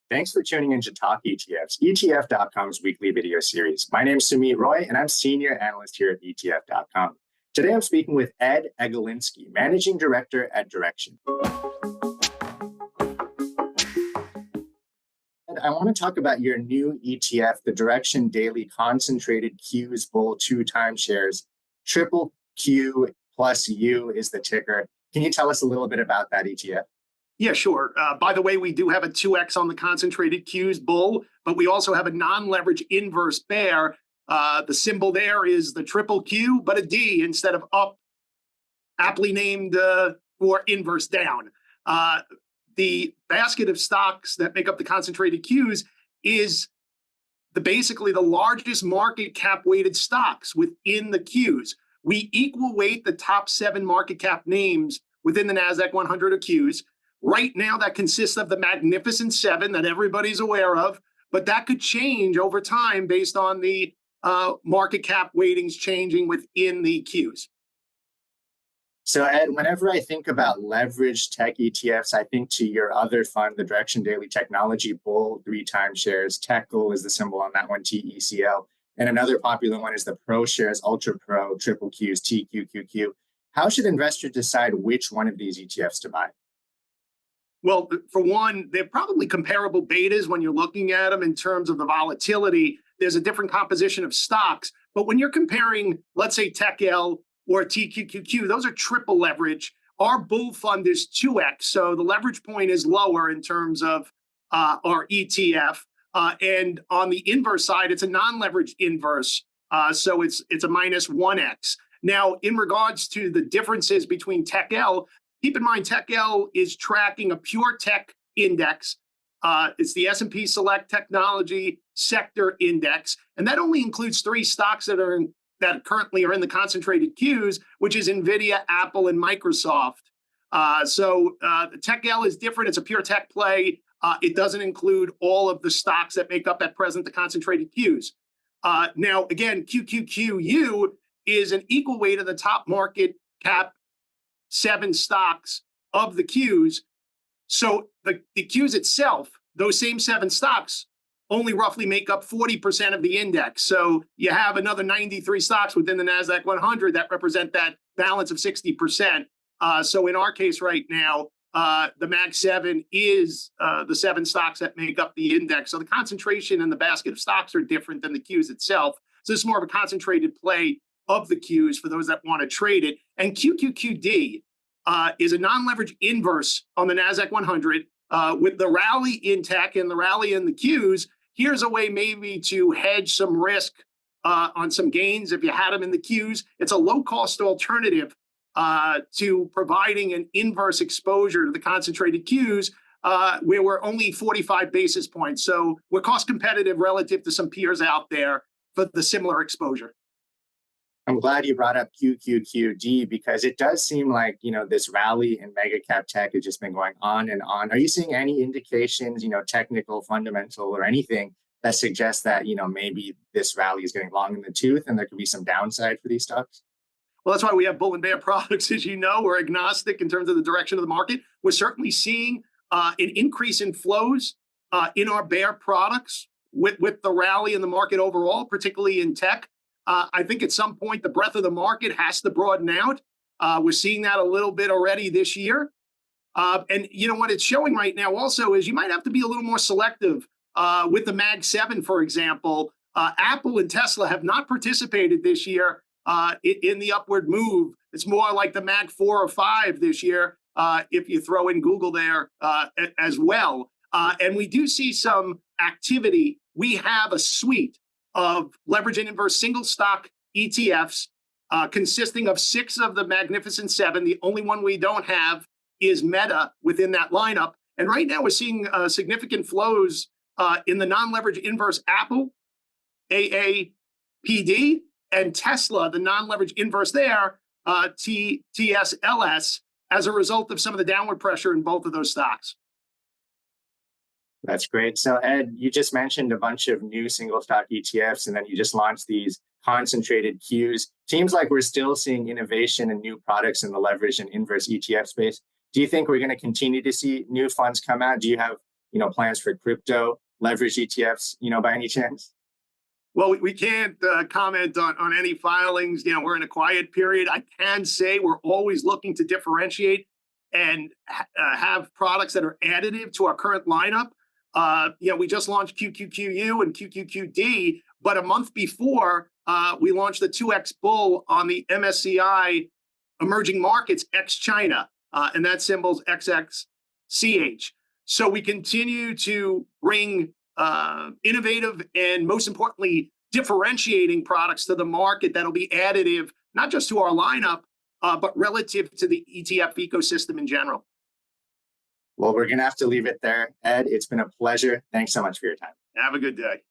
Thanks for tuning in to Talk ETFs, ETF.com's weekly video series. My name is Sumit Roy, and I'm Senior Analyst here at ETF.com. Today, I'm speaking with Ed Egilinsky, Managing Director at Direxion. Ed, I want to talk about your new ETF, the Direxion Daily Concentrated Qs Bull 2 timeshares. Triple Q plus U is the ticker. Can you tell us a little bit about that ETF? Yeah, sure. By the way, we do have a 2x on the concentrated Qs bull, but we also have a non-leverage inverse bear. The symbol there is the triple Q, but a D instead of up, aptly named for inverse down. The basket of stocks that make up the concentrated Qs is basically the largest market cap weighted stocks within the Qs. We equal weight the top 7 market cap names within the Nasdaq 100 of Qs. Right now, that consists of the Magnificent Seven that everybody's aware of, but that could change over time based on the market cap weightings changing within the Qs. So, Ed, whenever I think about leveraged tech ETFs, I think to your other fund, the Direxion Daily Technology Bull 3 timeshares. TECL is the symbol on that one, TECL. And another popular one is the ProShares UltraPro QQQs, TQQQ. How should investors decide which one of these ETFs to buy? Well, for one, they're probably comparable betas when you're looking at them in terms of the volatility. There's a different composition of stocks. But when you're comparing, let's say, TECL or TQQQ, those are triple leverage. Our bull fund is 2x. So the leverage point is lower in terms of our ETF. And on the inverse side, it's a non-leveraged inverse. So it's a minus 1x. Now, in regards to the differences between TECL, keep in mind, TECL is tracking a pure tech index. It's the S&P Select Technology Sector Index, and that only includes 3 stocks that currently are in the concentrated Qs, which is NVIDIA, Apple, and Microsoft. So the TECL is different. It's a pure tech play. It doesn't include all of the stocks that make up at present the concentrated Qs. Now, again, QQQU is an equal weight of the top market cap 7 stocks of the Qs. So the Qs itself, those same 7 stocks, only roughly make up 40% of the index. So you have another 93 stocks within the Nasdaq 100 that represent that balance of 60%. So in our case right now, the Mag 7 is the 7 stocks that make up the index. So the concentration in the basket of stocks are different than the Qs itself. So it's more of a concentrated play of the Qs for those that want to trade it. And QQQD is a non-leverage inverse on the Nasdaq 100 with the rally in tech and the rally in the Qs. Here's a way maybe to hedge some risk on some gains if you had them in the Qs. It's a low-cost alternative to providing an inverse exposure to the concentrated Qs where we're only 45 basis points. So we're cost competitive relative to some peers out there for the similar exposure. I'm glad you brought up QQQD because it does seem like, this rally in mega cap tech has just been going on and on. Are you seeing any indications, technical, fundamental, or anything that suggests that, maybe this rally is getting long in the tooth and there could be some downside for these stocks? Well, that's why we have bull and bear products. As you know, we're agnostic in terms of the direction of the market. We're certainly seeing an increase in flows in our bear products with the rally in the market overall, particularly in tech. I think at some point, the breadth of the market has to broaden out. We're seeing that a little bit already this year. And what it's showing right now also is you might have to be a little more selective with the Mag 7, for example. Apple and Tesla have not participated this year in the upward move. It's more like the Mag 4 or 5 this year, if you throw in Google there as well. And we do see some activity. We have a suite of leverage and inverse single stock ETFs consisting of 6 of the Magnificent 7. The only one we don't have is Meta within that lineup. And right now we're seeing significant flows in the non-leverage inverse Apple, AAPD, and Tesla, the non-leverage inverse there, TSLS, as a result of some of the downward pressure in both of those stocks. That's great. So, Ed, you just mentioned a bunch of new single stock ETFs, and then you just launched these concentrated Qs. Seems like we're still seeing innovation and new products in the leverage and inverse ETF space. Do you think we're going to continue to see new funds come out? Do you have plans for crypto, leveraged ETFs, by any chance? Well, we can't comment on any filings. We're in a quiet period. I can say we're always looking to differentiate and have products that are additive to our current lineup. We just launched QQQU and QQQD, but a month before, we launched the 2X Bull on the MSCI Emerging Markets ex-China, and that symbol's XXCH. So we continue to bring innovative and, most importantly, differentiating products to the market that'll be additive, not just to our lineup, but relative to the ETF ecosystem in general. Well, we're going to have to leave it there. Ed, it's been a pleasure. Thanks so much for your time. Have a good day.